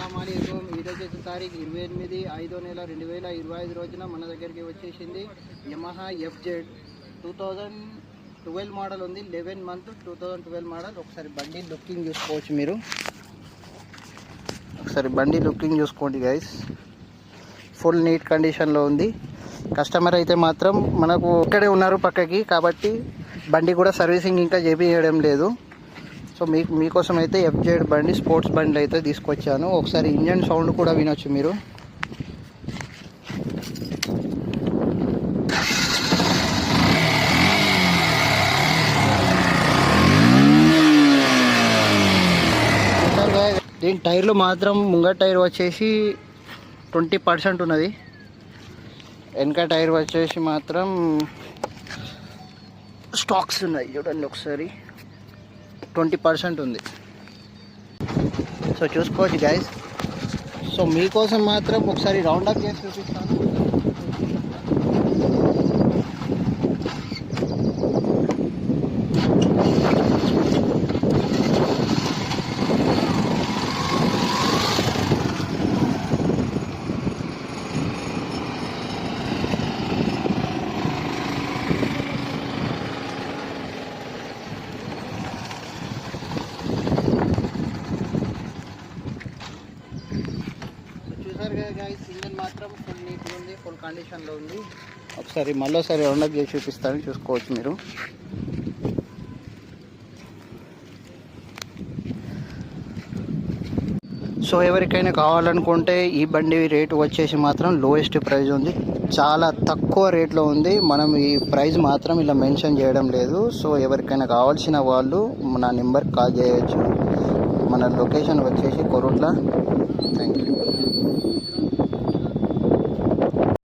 అస్సలాముఅలైకుం. ఈరోజు వచ్చే తారీఖు 28/5/2025 రోజున మన దగ్గరికి వచ్చేసింది యమహా FZ 2012 మోడల్ ఉంది. 11 month 2012 మోడల్. ఒకసారి బండి లుకింగ్ చూసుకోవచ్చు మీరు. ఒకసారి బండి లుకింగ్ చూసుకోండి గైస్. ఫుల్ నీట్ కండిషన్లో ఉంది. కస్టమర్ అయితే మాత్రం మనకు ఇక్కడే ఉన్నారు పక్కకి, కాబట్టి బండి కూడా సర్వీసింగ్ ఇంకా చేపించడం లేదు. సో మీకోసం అయితే FZ బండి, స్పోర్ట్స్ బండి అయితే తీసుకొచ్చాను. ఒకసారి ఇంజన్ సౌండ్ కూడా వినొచ్చు మీరు. దీని టైర్లు మాత్రం ముంగట టైర్ వచ్చేసి 20% ఉన్నది. వెనక టైర్ వచ్చేసి మాత్రం స్టాక్స్ ఉన్నాయి చూడండి. ఒకసారి 20% ఉంది. సో చూసుకోవచ్చు గైస్. సో మీకోసం మాత్రం ఒకసారి రౌండ్ అప్ చేసి చూపిస్తాను. గైస్, ఇంజన్ మాత్రం ఫుల్ నీట్గా ఉంది, ఫుల్ కండిషన్లో ఉంది. ఒకసారి మళ్ళీసారి రౌండప్ చేసి చూపిస్తాను, చూసుకోవచ్చు మీరు. సో ఎవరికైనా కావాలనుకుంటే ఈ బండి రేటు వచ్చేసి మాత్రం లోయెస్ట్ ప్రైస్ ఉంది, చాలా తక్కువ రేట్లో ఉంది. మనం ఈ ప్రైస్ మాత్రం ఇలా మెన్షన్ చేయడం లేదు. సో ఎవరికైనా కావాల్సిన వాళ్ళు నా నెంబర్కి కాల్ చేయవచ్చు. మన లొకేషన్ వచ్చేసి కొరుట్ల. Thank you.